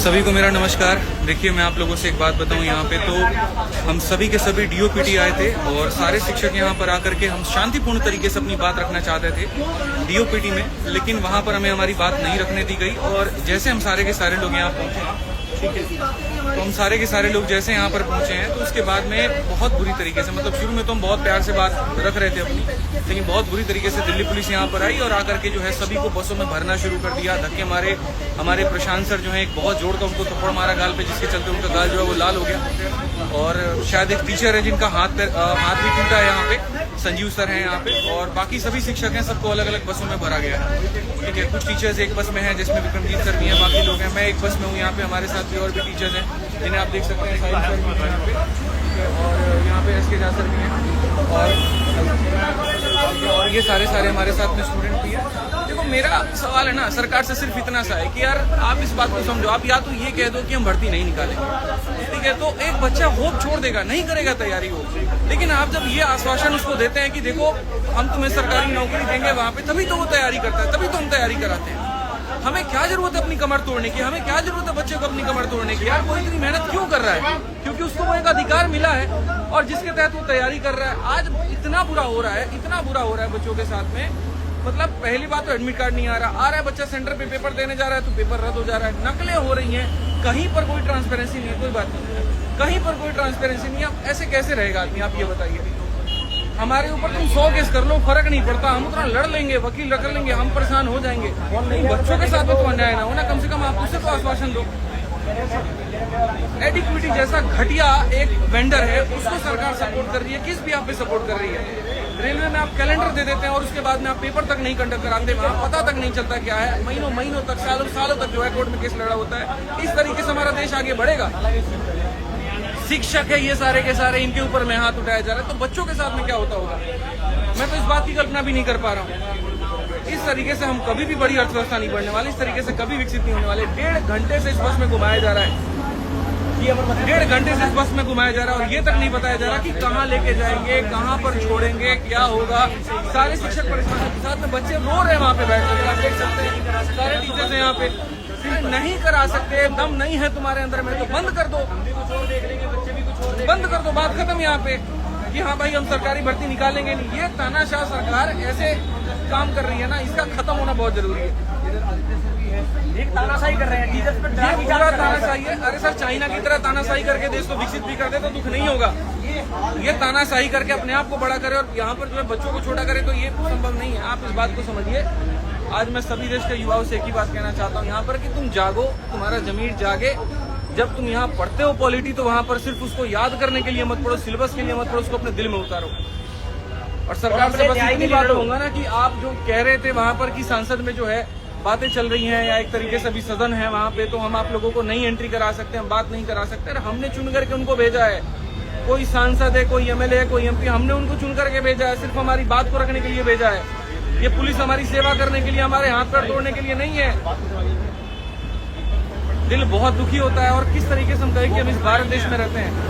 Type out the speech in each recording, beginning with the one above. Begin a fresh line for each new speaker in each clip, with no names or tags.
सभी को मेरा नमस्कार। देखिए, मैं आप लोगों से एक बात बताऊं, यहाँ पे तो हम सभी के सभी डीओपीटी आए थे और सारे शिक्षक यहाँ पर आकर के हम शांतिपूर्ण तरीके से अपनी बात रखना चाहते थे डीओपीटी में, लेकिन वहाँ पर हमें हमारी बात नहीं रखने दी गई। और जैसे हम सारे के सारे लोग यहाँ पहुँचे, ठीक है, तो हम सारे के सारे लोग जैसे यहाँ पर पहुंचे हैं तो उसके बाद में बहुत बुरी तरीके से, मतलब शुरू में तो हम बहुत प्यार से बात रख रहे थे अपनी, लेकिन बहुत बुरी तरीके से दिल्ली पुलिस यहाँ पर आई और आकर के जो है सभी को बसों में भरना शुरू कर दिया। धक्के मारे। हमारे प्रशांत सर जो है एक बहुत जोर का उनको थप्पड़ मारा गाल पे, जिसके चलते उनका गाल जो है वो लाल हो गया। और शायद एक टीचर है जिनका हाथ भी टूटा है यहाँ पे, संजीव सर हैं यहाँ पे, और बाकी सभी शिक्षक हैं, सबको अलग अलग बसों में भरा गया है। ठीक है, कुछ टीचर्स एक बस में हैं जिसमें विक्रमजीत सर भी हैं, बाकी लोग हैं। मैं एक बस में हूँ यहाँ पे, हमारे साथ भी और भी टीचर्स हैं जिन्हें आप देख सकते हैं, साहिल सर भी हैं यहाँ पे, और यहाँ पे एसके झा सर भी हैं, और ये सारे हमारे साथ में स्टूडेंट भी हैं। देखो, मेरा सवाल है ना सरकार से सिर्फ इतना सा है कि यार आप इस बात को समझो। आप या तो ये कह दो कि हम भर्ती नहीं निकालेंगे, ठीक है, तो एक बच्चा होप छोड़ देगा, नहीं करेगा तैयारी हो। लेकिन आप जब ये आश्वासन उसको देते हैं कि देखो हम तुम्हें सरकारी नौकरी देंगे वहाँ पे, तभी तो वो तैयारी करता है, तभी तो हम तैयारी कराते हैं। हमें क्या जरूरत है अपनी कमर तोड़ने की? हमें क्या जरूरत है बच्चे को अपनी कमर तोड़ने की? यार कोई इतनी मेहनत क्यों कर रहा है? क्योंकि उसको वो एक अधिकार मिला है और जिसके तहत वो तैयारी कर रहा है। आज इतना बुरा हो रहा है, इतना बुरा हो रहा है बच्चों के साथ में। मतलब पहली बात तो एडमिट कार्ड नहीं आ रहा है बच्चा सेंटर पे पेपर देने जा रहा है तो पेपर रद्द हो जा रहा है, नकलें हो रही हैं, कहीं पर कोई ट्रांसपेरेंसी नहीं है। कोई बात नहीं, कहीं पर कोई ट्रांसपेरेंसी नहीं है। ऐसे कैसे रहेगा आदमी? आप ये बताइए। हमारे ऊपर तुम 100 केस कर लो, फर्क नहीं पड़ता, हम उतना लड़ लेंगे, वकील रख लेंगे, हम परेशान हो जाएंगे। बच्चों के साथ में तो अन्याय ना हो ना, कम से कम आप उससे तो आश्वासन दो। एडिक्विटी जैसा घटिया एक वेंडर है, उसको सरकार सपोर्ट कर रही है, किस भी आप पे सपोर्ट कर रही है। रेलवे में आप कैलेंडर दे देते हैं और उसके बाद में आप पेपर तक नहीं कंडक्ट कराते, वहाँ पता तक नहीं चलता क्या है। महीनों तक, सालों तक जो है कोर्ट में केस लड़ा होता है। इस तरीके से हमारा देश आगे बढ़ेगा? शिक्षक है ये सारे के सारे, इनके ऊपर में हाथ उठाया जा रहा है, तो बच्चों के साथ में क्या होता होगा? मैं तो इस बात की कल्पना भी नहीं कर पा रहा हूँ। इस तरीके से हम कभी भी बड़ी अर्थव्यवस्था नहीं बढ़ने वाली, इस तरीके से कभी विकसित नहीं होने वाले। 1.5 घंटे से इस बस में घुमाया जा रहा है, 1.5 घंटे से इस बस में घुमाया जा रहा है और ये तक नहीं बताया जा रहा कि कहाँ लेके जाएंगे, कहाँ पर छोड़ेंगे, क्या होगा। सारे शिक्षक परेशान के साथ में, बच्चे रो रहे हैं वहाँ पे बैठ कर, आप देख सकते हैं। सारे टीचर्स हैं यहाँ पे, नहीं करा सकते, दम नहीं है तुम्हारे अंदर में तो बंद कर दो, बंद कर दो, बात खत्म यहाँ पे कि हाँ भाई हम सरकारी भर्ती निकालेंगे नहीं। ये तानाशाह सरकार ऐसे काम कर रही है ना, इसका खत्म होना बहुत जरूरी है।
एक तानाशाही कर रहे हैं टीचर्स पर,
पूरा तानाशाही है। अरे सर, चाइना की तरह तानाशाही करके देश को विकसित भी कर दे तो दुख नहीं होगा। ये तानाशाही करके अपने आप को बड़ा करे और यहाँ पर जो है बच्चों को छोटा करे, तो ये संभव नहीं है। आप इस बात को समझिए। आज मैं सभी देश के युवाओं से एक ही बात कहना चाहता हूँ यहाँ पर कि तुम जागो, तुम्हारा जमीर जागे। जब तुम यहाँ पढ़ते हो पॉलिटी, तो वहाँ पर सिर्फ उसको याद करने के लिए मत पढ़ो, सिलेबस के लिए मत पढ़ो, उसको अपने दिल में उतारो। और सरकार से बस इतनी बात होगा ना कि आप जो कह रहे थे वहाँ पर कि सांसद में जो है बातें चल रही हैं या एक तरीके से अभी सदन है वहाँ पे, तो हम आप लोगों को नहीं एंट्री करा सकते, हम बात नहीं करा सकते। हमने चुन करके उनको भेजा है, कोई सांसद है, कोई एमएलए है, कोई एमपी, हमने उनको चुन करके भेजा है, सिर्फ हमारी बात को रखने के लिए भेजा है। ये पुलिस हमारी सेवा करने के लिए, हमारे हाथ पैर तोड़ने के लिए नहीं है। दिल बहुत दुखी होता है। और किस तरीके से हम कहें कि हम इस भारत देश में रहते हैं।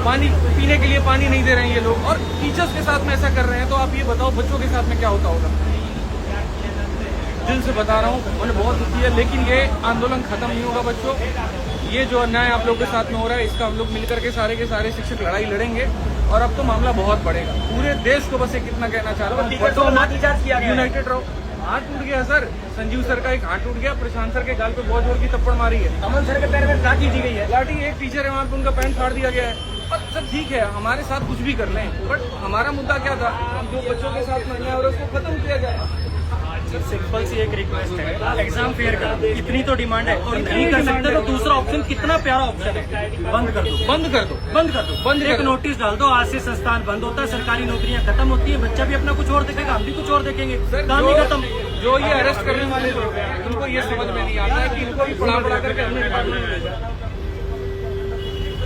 पानी पीने के लिए पानी नहीं दे रहे हैं ये लोग, और टीचर्स के साथ में ऐसा कर रहे हैं, तो आप ये बताओ बच्चों के साथ में क्या होता होगा? दिल से बता रहा हूँ, मैंने बहुत दुखी है। लेकिन ये आंदोलन खत्म नहीं होगा बच्चों। ये जो अन्याय आप लोगों के साथ में हो रहा है, इसका हम लोग मिलकर के सारे शिक्षक लड़ाई लड़ेंगे और अब तो मामला बहुत बढ़ेगा। पूरे देश को बस एक कितना कहना चाह रहा हूँ, यूनाइटेड रहो। हाथ टूट गया सर, संजीव सर का एक हाथ टूट गया, प्रशांत सर के गाल पे बहुत जोर की थप्पड़ मारी है,
अमन सर के पैर में लाठी दी गई है,
लाठी। एक टीचर है वहाँ पे, उनका पैंट फाड़ दिया गया है। पर सर ठीक है, हमारे साथ कुछ भी कर लें, बट हमारा मुद्दा क्या था? जो बच्चों के साथ में अन्याय हो रहा है उसको खत्म किया जाए।
सर सिंपल सी एक रिक्वेस्ट है, एग्जाम फेयर का इतनी तो डिमांड है और नहीं कर सकते तो दूसरा ऑप्शन कितना प्यारा ऑप्शन है, बंद कर दो,
बंद कर दो,
बंद कर दो, बंद एक नोटिस डाल दो, आज से संस्थान बंद होता है, सरकारी नौकरियां खत्म होती है, बच्चा भी अपना कुछ और देखेगा, हम भी कुछ और देखेंगे, काम ही खत्म।
जो ये अरेस्ट करने वाले लोग हैं, उनको ये समझ में नहीं आता है कि इनको भी पढ़ा करके हमने डिपार्टमेंट में भेजा।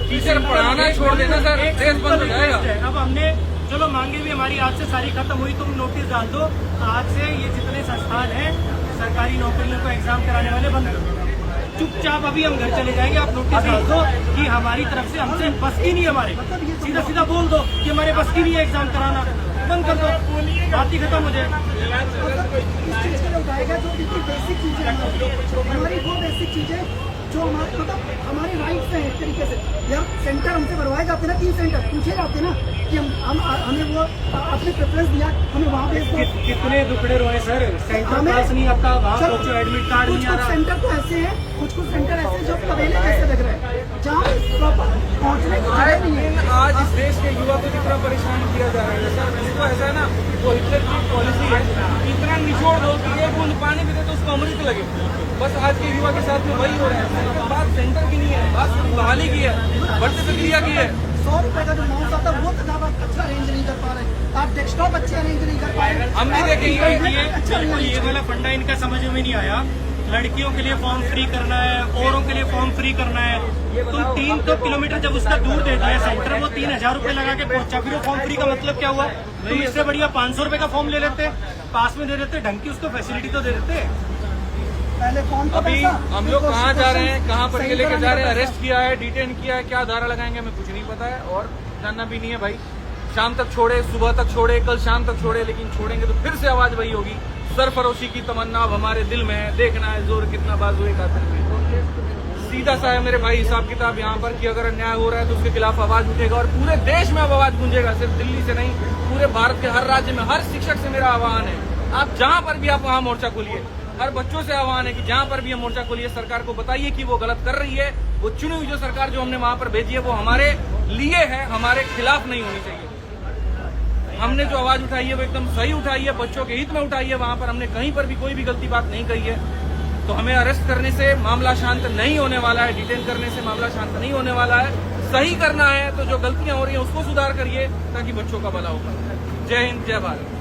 टीचर पढ़ाना छोड़ देना सर, देश बंद हो जाएगा।
अब हमने चलो मांगे भी हमारी आज से सारी खत्म हुई, तुम नोटिस डाल दो, आज से ये जितने संस्थान हैं सरकारी नौकरियों को एग्जाम कराने वाले बंद कर दो। चुपचाप अभी हम घर चले जाएंगे, आप नोटिस डाल दो कि हमारी तरफ से हमसे बस की नहीं, हमारे सीधा सीधा बोल दो कि हमारे बस की नहीं है एग्जाम कराना, बंद कर दो, बात ही खत्म हो जाए।
जाएगा जो बिल्कुल बेसिक चीजें हैं हमारी, वो बेसिक चीजें जो हमारे मतलब हमारे राइट्स हैं एक तरीके से। जब सेंटर हमसे भरवाए जाते हैं ना, 3 सेंटर पूछे जाते हैं ना कि हमें वो अपने प्रेफरेंस दिया, हमें वहाँ भेज दो।
कितने दुखड़े रोए सर, सेंटर पास नहीं आता, वहाँ पहुंचो एडमिट कार्ड नहीं आ रहा।
सेंटर तो ऐसे हैं, कुछ सेंटर ऐसे जो तबेले जैसे लग रहे हैं जहाँ प्रॉपर पहुँचने की जगह नहीं है।
आज इस देश के युवा को जितना परेशान किया जा रहा है सर, उसको ऐसा है ना, वो हिटलर की पॉलिसी है, इतना निचोड़ दो कि एक बूंद पानी भी दे तो उसको अमृत लगे। बस आज के युवा के साथ में वही हो रहा है। बात सेंटर की नहीं है, बात बहाली की है, बढ़ती प्रक्रिया की है।
100 रुपए का जो माउस आता है वो तक आप अच्छा अरेंज नहीं कर पा रहे, आप डेस्कटॉप अच्छे अरेंज नहीं कर पा रहे।
हम भी देखेंगे
बिल्कुल ये वाला फंडा इनका समझ में नहीं आया। लड़कियों के लिए फॉर्म फ्री करना है, औरों के लिए फॉर्म फ्री करना है। तुम 3 किलोमीटर जब उसका दूर देते हैं सेंटर, वो 3000 रुपए लगा के पहुंचा, फिर वो फॉर्म फ्री का मतलब क्या हुआ? तुम इससे बढ़िया 500 रुपए का फॉर्म ले लेते, पास में दे देते, ढंग की उसको फैसिलिटी तो दे देते।
पहले फॉर्म का
अभी
पैसा,
हम लोग कहाँ जा रहे हैं, कहाँ पर
सही
लेके जा रहे हैं,
कराने का
अरेस्ट किया है, डिटेन किया है, क्या धारा लगाएंगे हमें कुछ नहीं पता है और जानना भी नहीं है भाई। शाम तक छोड़े, सुबह तक छोड़े, कल शाम तक छोड़े, लेकिन छोड़ेंगे तो फिर से आवाज वही होगी। सरफरोशी की तमन्ना अब हमारे दिल में है, देखना है जोर कितना बाजुए कातिल में। सीधा सा है मेरे भाई हिसाब किताब यहाँ पर कि अगर अन्याय हो रहा है तो उसके खिलाफ आवाज उठेगा और पूरे देश में अब आवाज गूंजेगा, सिर्फ दिल्ली से नहीं, पूरे भारत के हर राज्य में। हर शिक्षक से मेरा आह्वान है, आप जहाँ पर भी आप वहाँ मोर्चा खोलिए। हर बच्चों से आह्वान है कि जहाँ पर भी हम मोर्चा खोलिए, सरकार को बताइए कि वो गलत कर रही है। वो चुनी हुई जो सरकार जो हमने वहाँ पर भेजी है वो हमारे लिए है, हमारे खिलाफ नहीं होनी चाहिए। हमने जो आवाज उठाई है वो एकदम सही उठाई है, बच्चों के हित में उठाई है। वहाँ पर हमने कहीं पर भी कोई भी गलती बात नहीं कही है। तो हमें अरेस्ट करने से मामला शांत नहीं होने वाला है, डिटेन करने से मामला शांत नहीं होने वाला है। सही करना है तो जो गलतियां हो रही हैं उसको सुधार करिए ताकि बच्चों का भला होगा। जय हिंद, जय भारत।